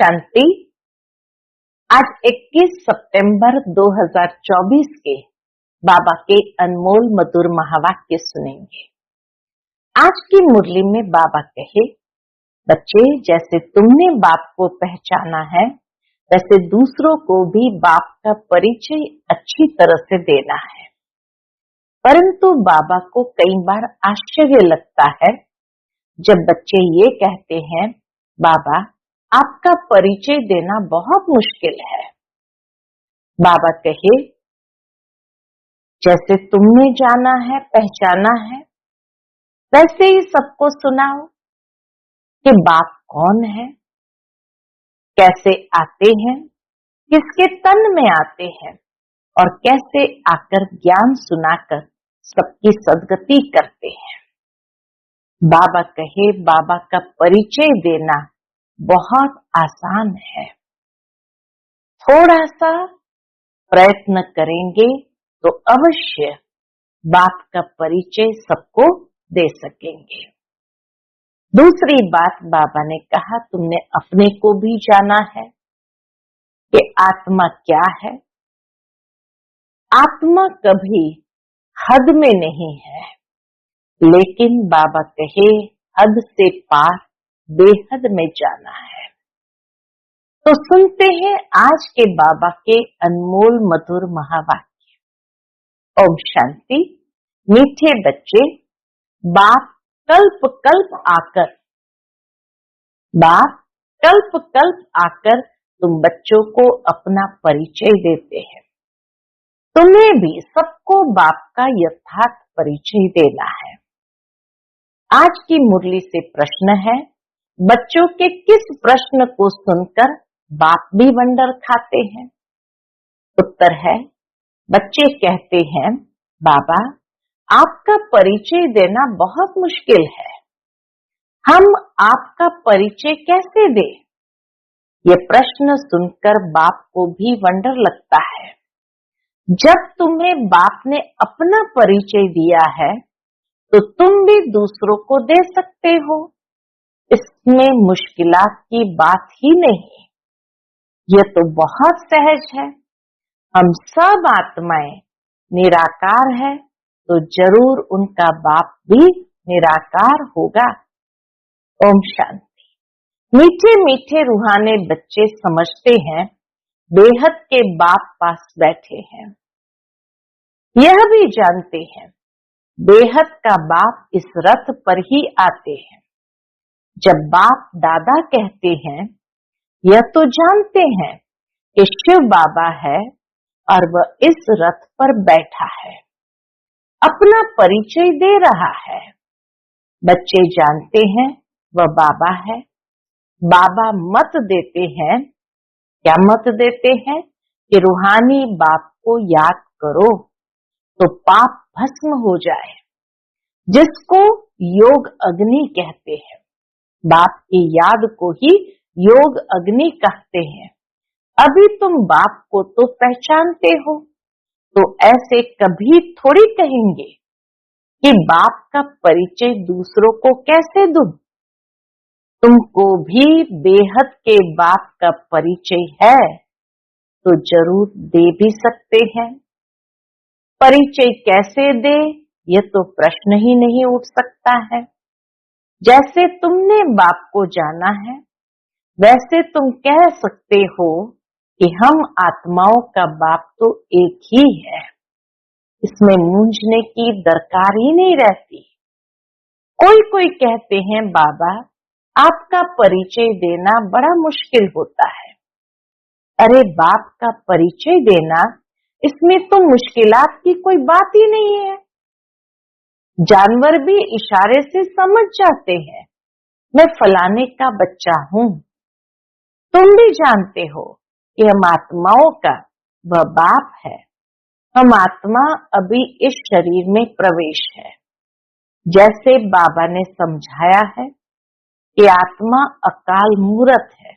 शांति। आज 21 सितंबर 2024 के बाबा के अनमोल मधुर महावाक्य सुनेंगे। आज की मुरली में बाबा कहे, बच्चे जैसे तुमने बाप को पहचाना है वैसे दूसरों को भी बाप का परिचय अच्छी तरह से देना है। परंतु बाबा को कई बार आश्चर्य लगता है जब बच्चे ये कहते हैं, बाबा आपका परिचय देना बहुत मुश्किल है। बाबा कहे, जैसे तुमने जाना है पहचाना है वैसे ही सबको सुनाओ कि बाप कौन है, कैसे आते हैं, किसके तन में आते हैं और कैसे आकर ज्ञान सुनाकर सबकी सद्गति करते हैं। बाबा कहे, बाबा का परिचय देना बहुत आसान है। थोड़ा सा प्रयत्न करेंगे तो अवश्य बाप का परिचय सबको दे सकेंगे। दूसरी बात बाबा ने कहा, तुमने अपने को भी जाना है कि आत्मा क्या है। आत्मा कभी हद में नहीं है, लेकिन बाबा कहे हद से पार बेहद में जाना है। तो सुनते हैं आज के बाबा के अनमोल मधुर महावाक्य। ओम शांति। मीठे बच्चे, बाप कल्प कल्प आकर तुम बच्चों को अपना परिचय देते हैं। तुम्हें भी सबको बाप का यथार्थ परिचय देना है। आज की मुरली से प्रश्न है, बच्चों के किस प्रश्न को सुनकर बाप भी वंडर खाते हैं। उत्तर है, बच्चे कहते हैं, बाबा आपका परिचय देना बहुत मुश्किल है, हम आपका परिचय कैसे दें। ये प्रश्न सुनकर बाप को भी वंडर लगता है। जब तुम्हें बाप ने अपना परिचय दिया है तो तुम भी दूसरों को दे सकते हो। इसमें मुश्किलात की बात ही नहीं, यह तो बहुत सहज है। हम सब आत्माएं निराकार है तो जरूर उनका बाप भी निराकार होगा। ओम शांति। मीठे मीठे रूहानी बच्चे समझते हैं बेहद के बाप पास बैठे हैं। यह भी जानते हैं बेहद का बाप इस रथ पर ही आते हैं। जब बाप दादा कहते हैं, यह तो जानते हैं कि शिव बाबा है और वह इस रथ पर बैठा है, अपना परिचय दे रहा है। बच्चे जानते हैं वह बाबा है। बाबा मत देते हैं, क्या मत देते हैं कि रूहानी बाप को याद करो तो पाप भस्म हो जाए, जिसको योग अग्नि कहते हैं। बाप की याद को ही योग अग्नि कहते हैं। अभी तुम बाप को तो पहचानते हो, तो ऐसे कभी थोड़ी कहेंगे कि बाप का परिचय दूसरों को कैसे दूं। तुमको भी बेहद के बाप का परिचय है तो जरूर दे भी सकते हैं। परिचय कैसे दे, यह तो प्रश्न ही नहीं उठ सकता है। जैसे तुमने बाप को जाना है वैसे तुम कह सकते हो कि हम आत्माओं का बाप तो एक ही है। इसमें मूंझने की दरकार ही नहीं रहती। कोई कहते हैं, बाबा आपका परिचय देना बड़ा मुश्किल होता है। अरे बाप का परिचय देना, इसमें तो मुश्किलात की कोई बात ही नहीं है। जानवर भी इशारे से समझ जाते हैं, मैं फलाने का बच्चा हूँ। तुम भी जानते हो कि हम आत्माओं का वह बाप है। हम आत्मा अभी इस शरीर में प्रवेश है। जैसे बाबा ने समझाया है कि आत्मा अकाल मूरत है।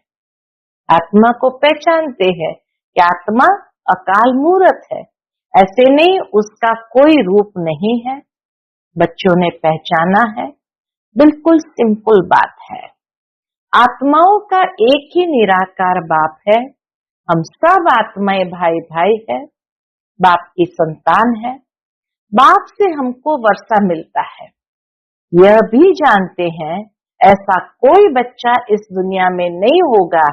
आत्मा को पहचानते हैं कि आत्मा अकाल मूरत है, ऐसे नहीं उसका कोई रूप नहीं है। बच्चों ने पहचाना है, बिल्कुल सिंपल बात है। आत्माओं का एक ही निराकार बाप है। हम सब आत्माएं भाई भाई है, बाप की संतान है। बाप से हमको वर्षा मिलता है। यह भी जानते हैं ऐसा कोई बच्चा इस दुनिया में नहीं होगा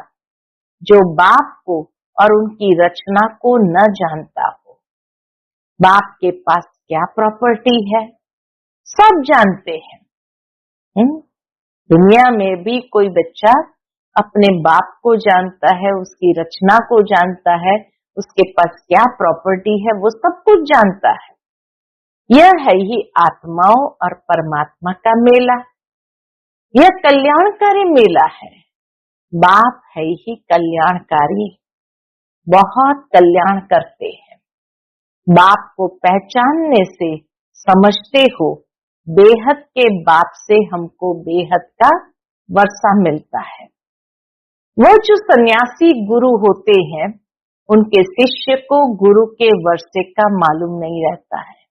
जो बाप को और उनकी रचना को न जानता हो। बाप के पास क्या प्रॉपर्टी है सब जानते हैं। दुनिया में भी कोई बच्चा अपने बाप को जानता है, उसकी रचना को जानता है, उसके पास क्या प्रॉपर्टी है वो सब कुछ जानता है। यह है ही आत्माओं और परमात्मा का मेला। यह कल्याणकारी मेला है। बाप है ही कल्याणकारी, बहुत कल्याण करते हैं। बाप को पहचानने से समझते हो बेहद के बाप से हमको बेहद का वर्षा मिलता है। वो जो सन्यासी गुरु होते हैं उनके शिष्य को गुरु के वर्षे का मालूम नहीं रहता है।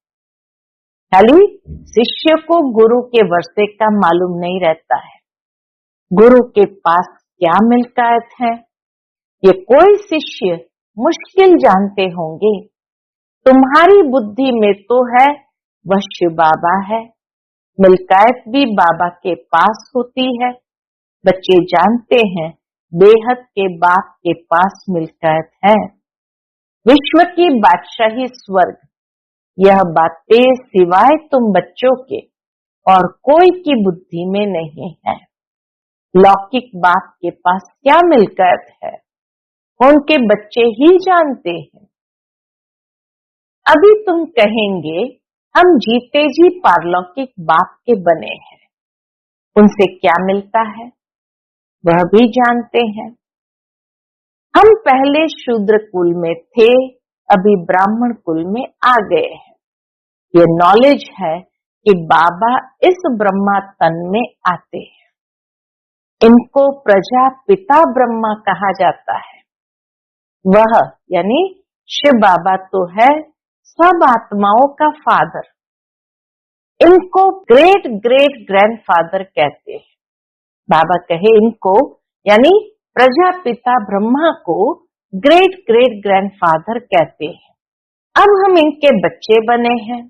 खाली शिष्य को गुरु के वर्षे का मालूम नहीं रहता है। गुरु के पास क्या मिल्कियत है ये कोई शिष्य मुश्किल जानते होंगे। तुम्हारी बुद्धि में तो है वह शिव बाबा है, मिल्कियत भी बाबा के पास होती है। बच्चे जानते हैं बेहद के बाप के पास मिल्कियत है। विश्व की बादशाही स्वर्ग, यह बातें सिवाय तुम बच्चों के और कोई की बुद्धि में नहीं है। लौकिक बाप के पास क्या मिल्कियत है उनके बच्चे ही जानते हैं। अभी तुम कहेंगे हम जीते जी पारलौकिक बाप के बने हैं, उनसे क्या मिलता है वह भी जानते हैं। हम पहले शूद्र कुल में थे, अभी ब्राह्मण कुल में आ गए हैं। ये नॉलेज है कि बाबा इस ब्रह्मा तन में आते हैं। इनको प्रजापिता ब्रह्मा कहा जाता है। वह यानी शिव बाबा तो है सब आत्माओं का फादर। इनको ग्रेट ग्रेट ग्रैंडफादर कहते हैं। बाबा कहे इनको यानी प्रजापिता ब्रह्मा को ग्रेट ग्रेट ग्रैंडफादर कहते हैं। अब हम इनके बच्चे बने हैं।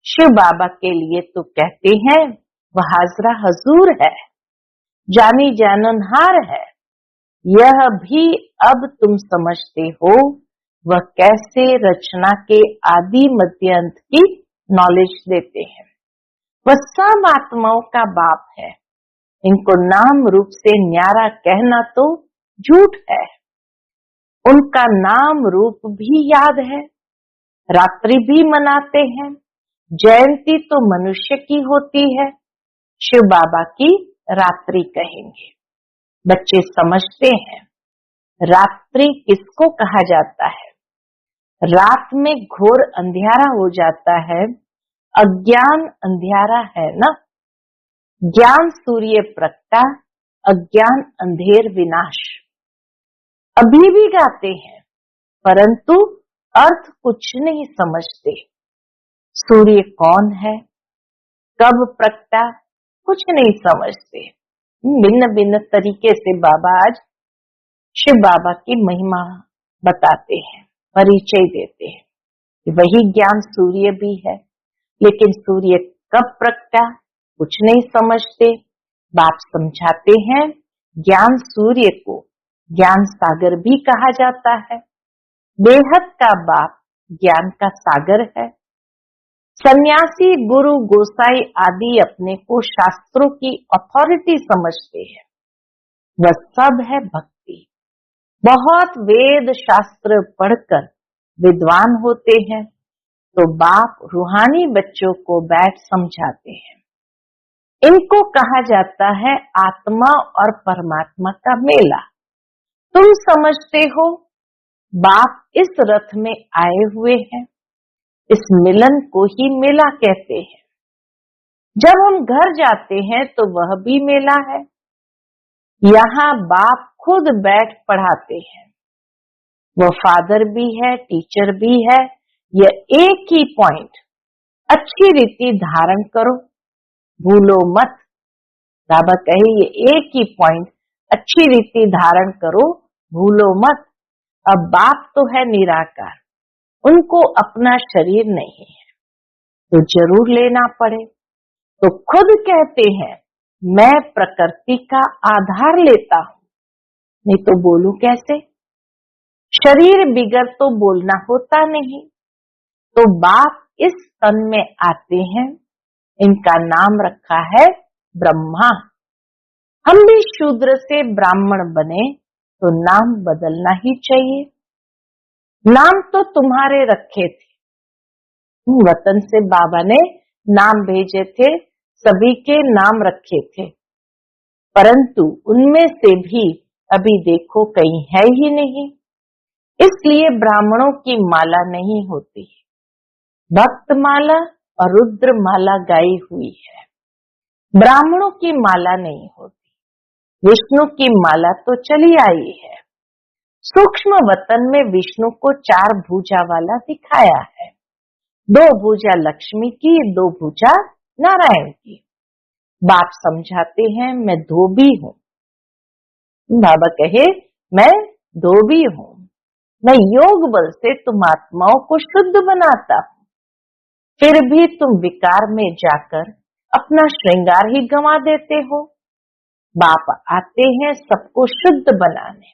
शिव बाबा के लिए तो कहते हैं वह हाजरा हजूर है, जानी जाननहार है। यह भी अब तुम समझते हो वह कैसे रचना के आदि मध्य अंत की नॉलेज देते हैं। वह सब आत्माओं का बाप है। इनको नाम रूप से न्यारा कहना तो झूठ है। उनका नाम रूप भी याद है, रात्रि भी मनाते हैं। जयंती तो मनुष्य की होती है, शिव बाबा की रात्रि कहेंगे। बच्चे समझते हैं रात्रि किसको कहा जाता है। रात में घोर अंधियारा हो जाता है, अज्ञान अंधियारा है ना। ज्ञान सूर्य प्रगटा, अज्ञान अंधेर विनाश। अभी भी गाते हैं परंतु अर्थ कुछ नहीं समझते। सूर्य कौन है, कब प्रगटा, कुछ नहीं समझते। भिन्न भिन्न तरीके से बाबा आज शिव बाबा की महिमा बताते हैं, परिचय देते हैं। वही ज्ञान सूर्य भी है, लेकिन सूर्य कब प्रगटा कुछ नहीं समझते। बाप समझाते हैं ज्ञान सूर्य को ज्ञान सागर भी कहा जाता है। बेहद का बाप ज्ञान का सागर है। सन्यासी गुरु गोसाई आदि अपने को शास्त्रों की अथॉरिटी समझते हैं। वह सब है भक्ति। बहुत वेद शास्त्र पढ़कर विद्वान होते हैं तो बाप रूहानी बच्चों को बैठ समझाते हैं। इनको कहा जाता है आत्मा और परमात्मा का मेला। तुम समझते हो बाप इस रथ में आए हुए हैं, इस मिलन को ही मेला कहते हैं। जब हम घर जाते हैं तो वह भी मेला है। यहाँ बाप खुद बैठ पढ़ाते हैं। वह फादर भी है, टीचर भी है। यह एक ही पॉइंट अच्छी रीति धारण करो, भूलो मत। बाबा कहे ये एक ही पॉइंट अच्छी रीति धारण करो, भूलो मत। अब बाप तो है निराकार, उनको अपना शरीर नहीं है तो जरूर लेना पड़े। तो खुद कहते हैं मैं प्रकृति का आधार लेता हूं, नहीं तो बोलूं कैसे? शरीर बिगर तो बोलना होता नहीं। तो बाप इस तन में आते हैं, इनका नाम रखा है ब्रह्मा। हम भी शूद्र से ब्राह्मण बने तो नाम बदलना ही चाहिए। नाम तो तुम्हारे रखे थे, वतन से बाबा ने नाम भेजे थे, सभी के नाम रखे थे, परंतु उनमें से भी अभी देखो कहीं है ही नहीं। इसलिए ब्राह्मणों की माला नहीं होती, भक्त माला और रुद्र माला गाई हुई है। ब्राह्मणों की माला नहीं होती। विष्णु की माला तो चली आई है। सूक्ष्म वतन में विष्णु को 4 भुजा वाला दिखाया है, 2 भुजा लक्ष्मी की, 2 भुजा नारायण की। बाप समझाते हैं मैं धोबी हूँ। बाबा कहे मैं धोबी हूँ, मैं योग बल से तुम आत्माओं को शुद्ध बनाता हूँ, फिर भी तुम विकार में जाकर अपना श्रृंगार ही गंवा देते हो। बाप आते हैं सबको शुद्ध बनाने,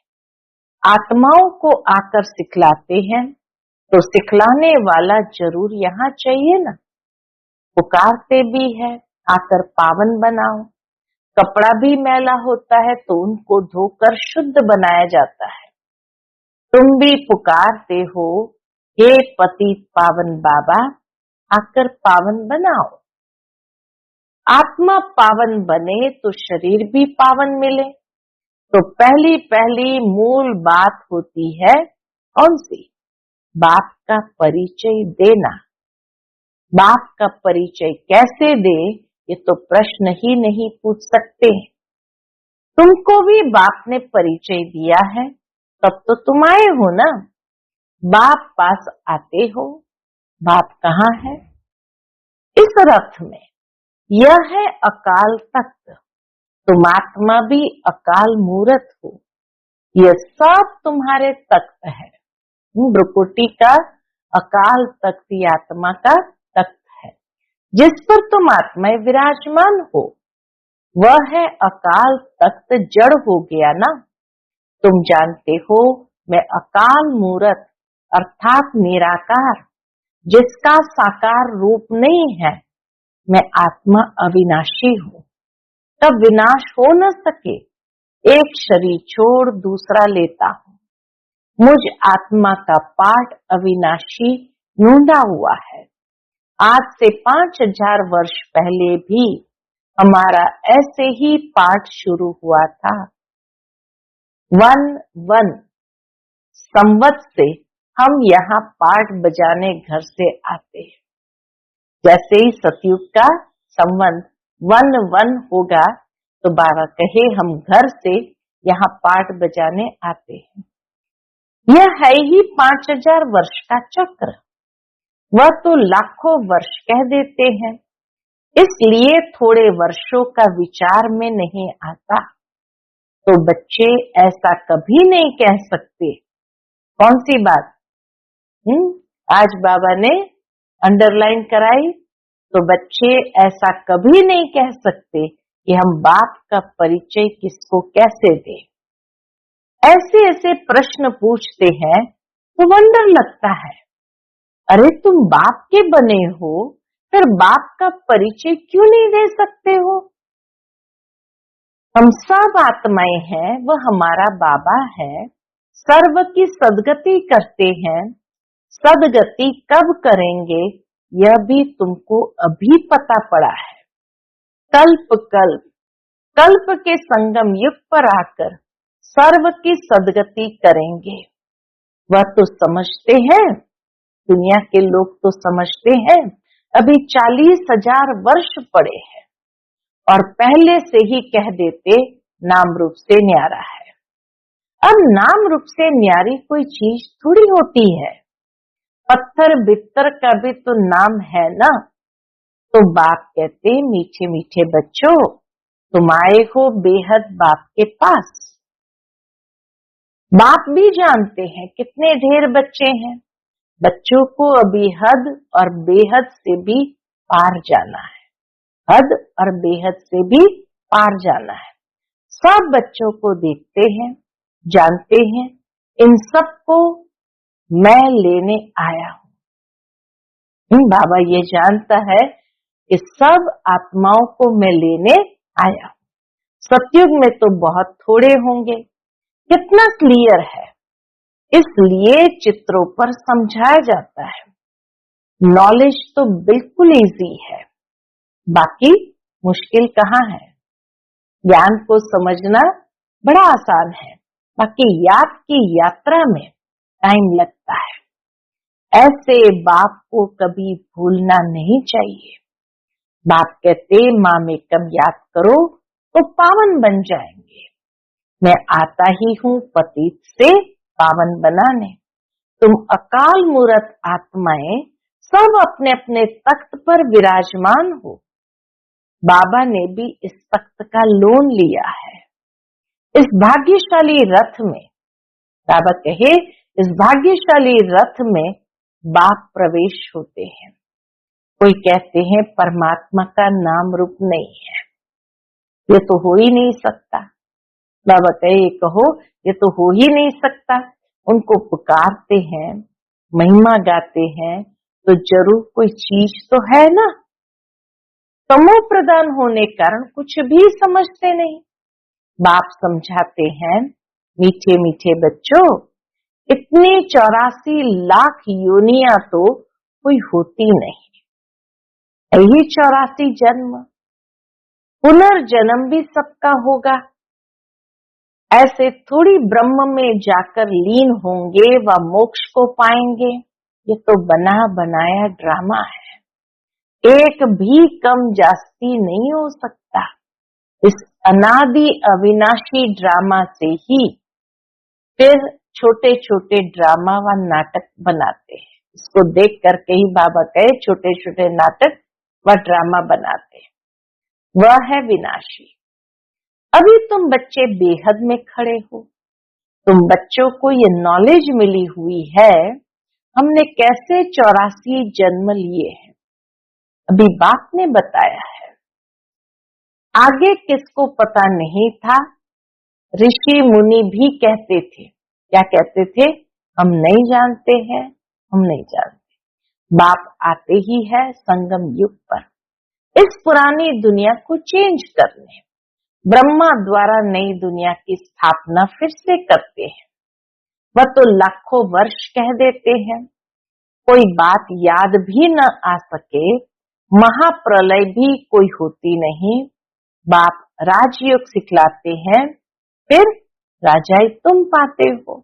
आत्माओं को आकर सिखलाते हैं, तो सिखलाने वाला जरूर यहाँ चाहिए ना। पुकारते भी है आकर पावन बनाओ। कपड़ा भी मैला होता है तो उनको धोकर शुद्ध बनाया जाता है। तुम भी पुकारते हो हे पतित पावन बाबा, आकर पावन बनाओ। आत्मा पावन बने तो शरीर भी पावन मिले। तो पहली पहली मूल बात होती है कौन सी? बाप का परिचय देना। बाप का परिचय कैसे दे, ये तो प्रश्न ही नहीं पूछ सकते। तुमको भी बाप ने परिचय दिया है, तब तो तुम आए हो ना। बाप पास आते हो। बाप कहाँ है? इस रथ में। यह है अकाल तख्त। तुम आत्मा भी अकाल मूरत हो। यह सब तुम्हारे तख्त है। भ्रुकुटी का अकाल तख्त ही आत्मा का तख्त है, जिस पर तुम आत्माएं विराजमान हो। वह है अकाल तख्त। जड़ हो गया ना। तुम जानते हो मैं अकाल मूरत अर्थात निराकार, जिसका साकार रूप नहीं है, मैं आत्मा अविनाशी हूँ। तब विनाश हो न सके, एक शरीर छोड़ दूसरा लेता हूँ। मुझ आत्मा का पाठ अविनाशी ढूंढा हुआ है। आज से 5000 वर्ष पहले भी हमारा ऐसे ही पाठ शुरू हुआ था। 11 संवत से हम यहाँ पाठ बजाने घर से आते हैं। जैसे ही सतयुग का संवत 11 होगा तो बाबा कहे हम घर से यहाँ पाठ बजाने आते हैं। यह है ही 5000 वर्ष का चक्र। वह तो लाखों वर्ष कह देते हैं, इसलिए थोड़े वर्षों का विचार में नहीं आता। तो बच्चे ऐसा कभी नहीं कह सकते। कौन सी बात? आज बाबा ने अंडरलाइन कराई। तो बच्चे ऐसा कभी नहीं कह सकते कि हम बाप का परिचय किसको कैसे दें। ऐसे ऐसे प्रश्न पूछते हैं तो वंडर लगता है, अरे तुम बाप के बने हो, फिर बाप का परिचय क्यों नहीं दे सकते हो? हम सब आत्माएं हैं, वह हमारा बाबा है, सर्व की सदगति करते हैं। सदगति कब करेंगे यह भी तुमको अभी पता पड़ा है। कल्प कल्प कल्प के संगम युग पर आकर सर्व की सदगति करेंगे। वह तो समझते हैं, दुनिया के लोग तो समझते हैं अभी 40,000 वर्ष पड़े हैं और पहले से ही कह देते नाम रूप से न्यारा है। अब नाम रूप से न्यारी कोई चीज थोड़ी होती है। पत्थर बित्तर का भी तो नाम है ना। तो बाप कहते मीठे मीठे बच्चों, तुम आए हो बेहद बाप के पास। बाप भी जानते हैं कितने ढेर बच्चे हैं। बच्चों को अभी हद और बेहद से भी पार जाना है, हद और बेहद से भी पार जाना है। सब बच्चों को देखते हैं, जानते हैं, इन सबको मैं लेने आया हूँ। बाबा ये जानता है कि सब आत्माओं को मैं लेने आया हूँ। सतयुग में तो बहुत थोड़े होंगे। कितना क्लियर है, इसलिए चित्रों पर समझाया जाता है। नॉलेज तो बिल्कुल इजी है, बाकी मुश्किल कहाँ है। ज्ञान को समझना बड़ा आसान है, बाकी याद की यात्रा में टाइम लगता है। ऐसे बाप को कभी भूलना नहीं चाहिए। बाप कहते माँ में कब याद करो तो पावन बन जाएंगे। मैं आता ही हूँ पतित से पावन बनाने। तुम अकाल मूरत आत्माएं सब अपने अपने तख्त पर विराजमान हो। बाबा ने भी इस तख्त का लोन लिया है। इस भाग्यशाली रथ में, बाबा कहे, इस भाग्यशाली रथ में बाप प्रवेश होते हैं। कोई कहते हैं परमात्मा का नाम रूप नहीं है, ये तो हो ही नहीं सकता। बाबा कहे कहो ये तो हो ही नहीं सकता। उनको पुकारते हैं, महिमा गाते हैं, तो जरूर कोई चीज तो है ना। तमो प्रदान होने कारण कुछ भी समझते नहीं। बाप समझाते हैं, मीठे मीठे बच्चों, इतनी 84 लाख योनियां तो कोई होती नहीं। यही 84 जन्म, पुनर्जन्म भी सबका होगा। ऐसे थोड़ी ब्रह्म में जाकर लीन होंगे व मोक्ष को पाएंगे। ये तो बना बनाया ड्रामा है, एक भी कम जास्ती नहीं हो सकता। इस अनादि अविनाशी ड्रामा से ही फिर छोटे छोटे ड्रामा व नाटक बनाते हैं। इसको देख करके ही बाबा कहे छोटे छोटे नाटक व ड्रामा बनाते हैं। वह है विनाशी। अभी तुम बच्चे बेहद में खड़े हो। तुम बच्चों को ये नॉलेज मिली हुई है हमने कैसे 84 जन्म लिए हैं। अभी बाप ने बताया है। आगे किसको पता नहीं था। ऋषि मुनि भी कहते थे, क्या कहते थे, हम नहीं जानते हैं, हम नहीं जानते। बाप आते ही है संगम युग पर इस पुरानी दुनिया को चेंज करने। ब्रह्मा द्वारा नई दुनिया की स्थापना फिर से करते हैं। वह तो लाखों वर्ष कह देते हैं, कोई बात याद भी न आ सके, महाप्रलय भी कोई होती नहीं। बाप राजयोग सिखलाते हैं, फिर राजाई तुम पाते हो।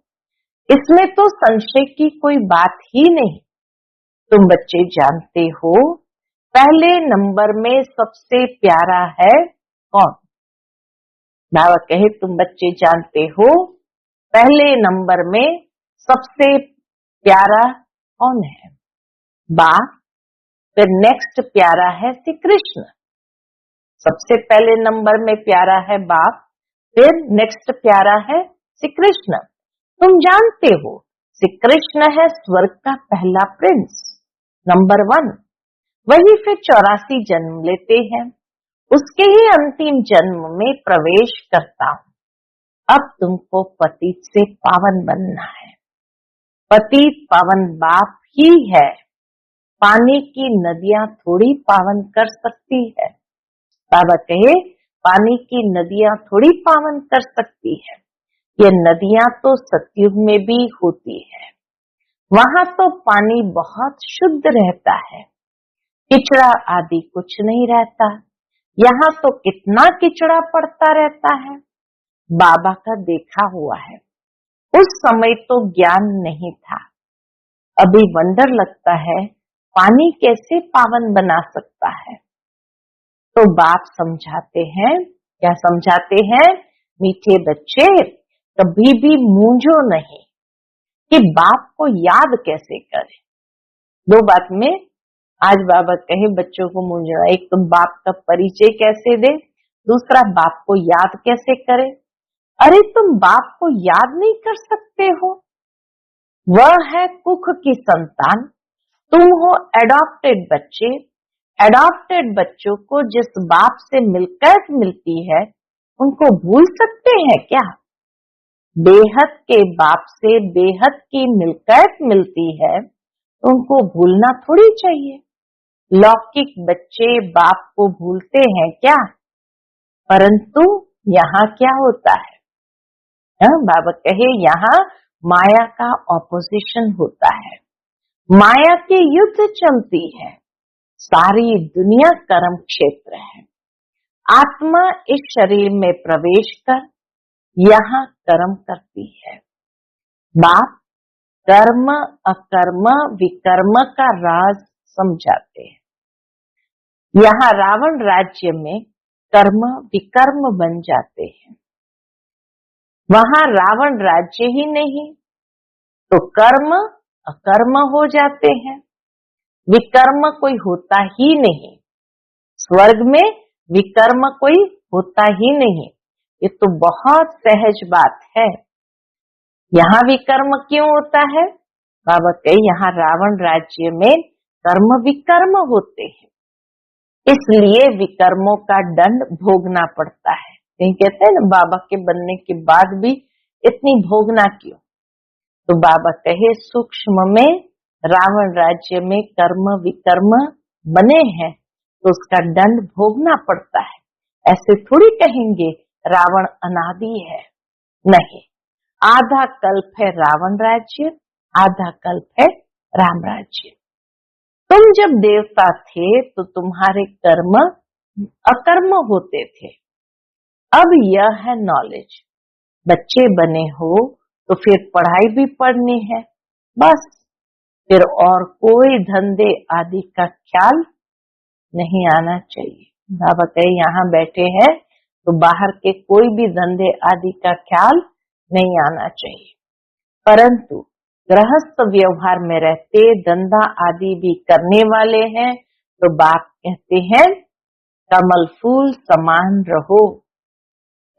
इसमें तो संशय की कोई बात ही नहीं। तुम बच्चे जानते हो पहले नंबर में सबसे प्यारा है कौन। बाबा कहे तुम बच्चे जानते हो पहले नंबर में सबसे प्यारा कौन है, बाप। फिर नेक्स्ट प्यारा है श्री कृष्ण। सबसे पहले नंबर में प्यारा है बाप, फिर नेक्स्ट प्यारा है श्री कृष्ण। तुम जानते हो श्री कृष्ण है स्वर्ग का पहला प्रिंस, नंबर 1। वही फिर 84 जन्म लेते हैं, उसके ही अंतिम जन्म में प्रवेश करता हूं। अब तुमको पतित से पावन बनना है। पतित पावन बाप ही है। पानी की नदियां थोड़ी पावन कर सकती है। बाबा कहे पानी की नदियां थोड़ी पावन कर सकती है। ये नदियां तो सतयुग में भी होती है। वहां तो पानी बहुत शुद्ध रहता है, किचड़ा आदि कुछ नहीं रहता। यहाँ तो कितना किचड़ा पड़ता रहता है। बाबा का देखा हुआ है। उस समय तो ज्ञान नहीं था। अभी वंडर लगता है पानी कैसे पावन बना सकता है। तो बाप समझाते हैं, क्या समझाते हैं, मीठे बच्चे कभी भी मूंझो नहीं कि बाप को याद कैसे करें। दो बात में आज बाबा कहे बच्चों को मूंझना, एक तो बाप का परिचय कैसे दे, दूसरा बाप को याद कैसे करे? अरे तुम बाप को याद नहीं कर सकते हो, वह है कुख की संतान, तुम हो एडॉप्टेड बच्चे। एडॉप्टेड बच्चों को जिस बाप से मिलकर मिलती है उनको भूल सकते हैं क्या? बेहद के बाप से बेहद की मिलकर मिलती है तो उनको भूलना थोड़ी चाहिए। लौकिक बच्चे बाप को भूलते हैं क्या? परंतु यहाँ क्या होता है? बाबा कहे यहाँ माया का ऑपोजिशन होता है, माया के युद्ध चलती है, सारी दुनिया कर्म क्षेत्र है। आत्मा इस शरीर में प्रवेश कर यहाँ कर्म करती है। बाप कर्म अकर्म विकर्म का राज समझाते हैं। यहाँ रावण राज्य में कर्म विकर्म बन जाते हैं, वहां रावण राज्य ही नहीं तो कर्म अकर्म हो जाते हैं, विकर्म कोई होता ही नहीं। स्वर्ग में विकर्म कोई होता ही नहीं, ये तो बहुत सहज बात है। यहाँ विकर्म क्यों होता है? बाबा कहे यहाँ रावण राज्य में कर्म विकर्म होते हैं, इसलिए विकर्मों का दंड भोगना पड़ता है। कहीं कहते हैं ना बाबा के बनने के बाद भी इतनी भोगना क्यों? तो बाबा कहे सूक्ष्म में रावण राज्य में कर्म विकर्म बने हैं तो उसका दंड भोगना पड़ता है। ऐसे थोड़ी कहेंगे रावण अनादि है, नहीं। आधा कल्प है रावण राज्य, आधा कल्प है राम राज्य। तुम जब देवता थे तो तुम्हारे कर्म अकर्म होते थे। अब यह है नॉलेज, बच्चे बने हो तो फिर पढ़ाई भी पढ़नी है, बस फिर और कोई धंधे आदि का ख्याल नहीं आना चाहिए। बाबा कहे यहाँ बैठे हैं तो बाहर के कोई भी धंधे आदि का ख्याल नहीं आना चाहिए, परंतु गृहस्थ व्यवहार में रहते धंधा आदि भी करने वाले हैं तो बाप कहते हैं कमल फूल समान रहो।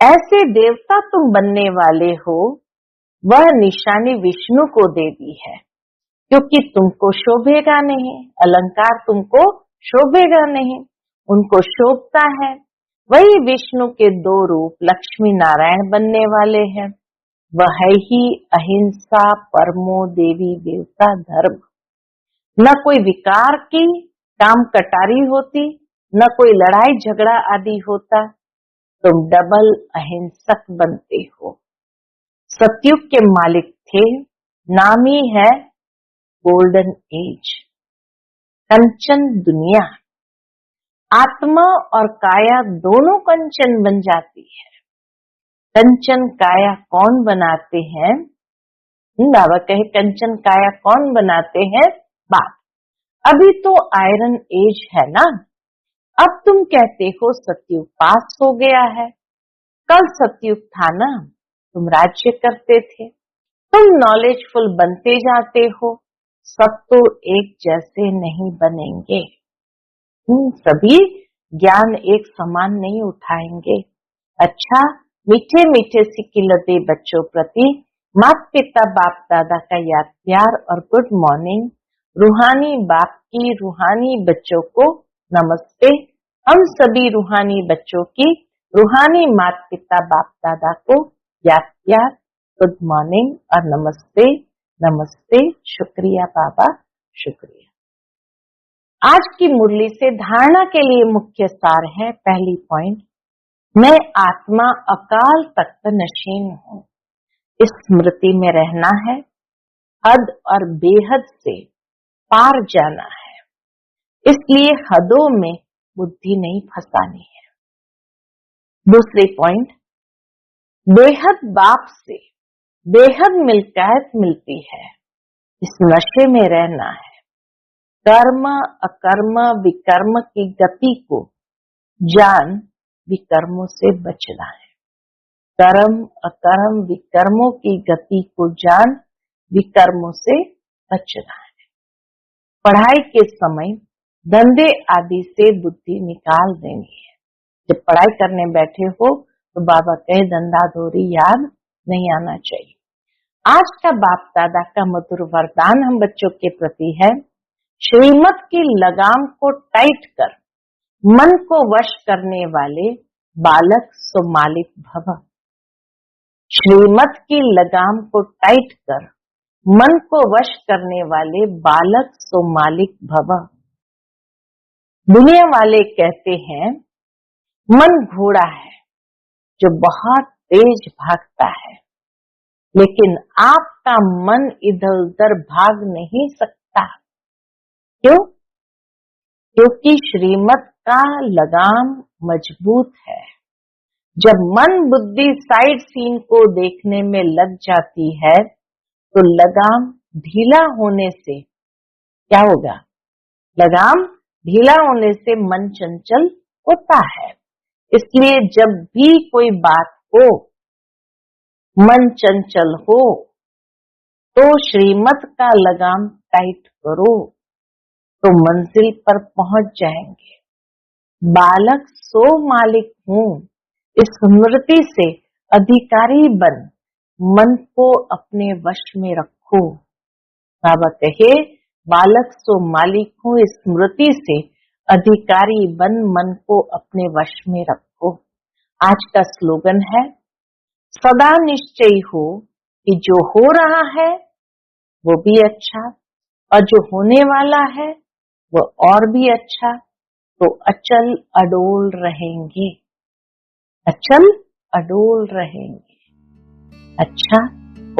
ऐसे देवता तुम बनने वाले हो, वह निशानी विष्णु को दे दी है, क्योंकि तुमको शोभेगा नहीं, अलंकार तुमको शोभेगा नहीं, उनको शोभता है। वही विष्णु के दो रूप लक्ष्मी नारायण बनने वाले हैं, वह है ही अहिंसा परमो देवी देवता धर्म। न कोई विकार की काम कटारी होती, न कोई लड़ाई झगड़ा आदि होता, तुम डबल अहिंसक बनते हो। सतयुग के मालिक थे, नाम ही है गोल्डन एज, कंचन दुनिया। आत्मा और काया दोनों कंचन बन जाती है। कंचन काया कौन बनाते हैं? बाबा कहे कंचन काया कौन बनाते हैं? बाप। अभी तो आयरन एज है ना, अब तुम कहते हो सतयुग पास हो गया है, कल सतयुग था ना, तुम राज्य करते थे, तुम नॉलेजफुल बनते जाते हो, सब तो एक जैसे नहीं बनेंगे, सभी ज्ञान एक समान नहीं उठाएंगे। अच्छा, मीठे मीठे सिकिलते बच्चों प्रति माता पिता बाप दादा का याद प्यार और गुड मॉर्निंग। रूहानी बाप की रूहानी बच्चों को नमस्ते। हम सभी रूहानी बच्चों की रूहानी माता पिता बाप दादा को याद प्यार गुड मॉर्निंग और नमस्ते नमस्ते। शुक्रिया बाबा, शुक्रिया। आज की मुरली से धारणा के लिए मुख्य सार है, पहली पॉइंट, मैं आत्मा अकाल तख्त नशीन हूँ। इस स्मृति में रहना है, हद और बेहद से पार जाना है, इसलिए हदों में बुद्धि नहीं फंसानी है। दूसरी पॉइंट, बेहद बाप से बेहद मिल्कियत मिलती है, इस नशे में रहना है। कर्म अकर्म विकर्म की गति को जान, विकर्मों से बचना है। कर्म अकर्म विकर्मों की गति को जान, विकर्मों से बचना है। पढ़ाई के समय धंधे आदि से बुद्धि निकाल देनी है, जब पढ़ाई करने बैठे हो तो बाबा कहे धंधा धोरी याद नहीं आना चाहिए। आज का बाप दादा का मधुर वरदान हम बच्चों के प्रति है, श्रीमत की लगाम को टाइट कर मन को वश करने वाले बालक सो मालिक भव। श्रीमत की लगाम को टाइट कर मन को वश करने वाले बालक सो मालिक भव। दुनिया वाले कहते हैं मन घोड़ा है जो बहुत तेज भागता है, लेकिन आपका मन इधर उधर भाग नहीं सकता। क्यों? क्योंकि श्रीमत का लगाम मजबूत है। जब मन बुद्धि साइड सीन को देखने में लग जाती है तो लगाम ढीला होने से क्या होगा? लगाम ढीला होने से मन चंचल होता है। इसलिए जब भी कोई बात हो, मन चंचल हो, तो श्रीमत का लगाम टाइट करो तो मंजिल पर पहुंच जाएंगे। बालक सो मालिक हूं, इस स्मृति से अधिकारी बन मन को अपने वश में रखो। बाबा कहे बालक सो मालिक हूं, इस स्मृति से अधिकारी बन मन को अपने वश में रखो। आज का स्लोगन है, सदा निश्चय हो कि जो हो रहा है वो भी अच्छा और जो होने वाला है वो और भी अच्छा, तो अचल अडोल रहेंगे, अचल अडोल रहेंगे। अच्छा,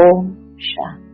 ओम शांति।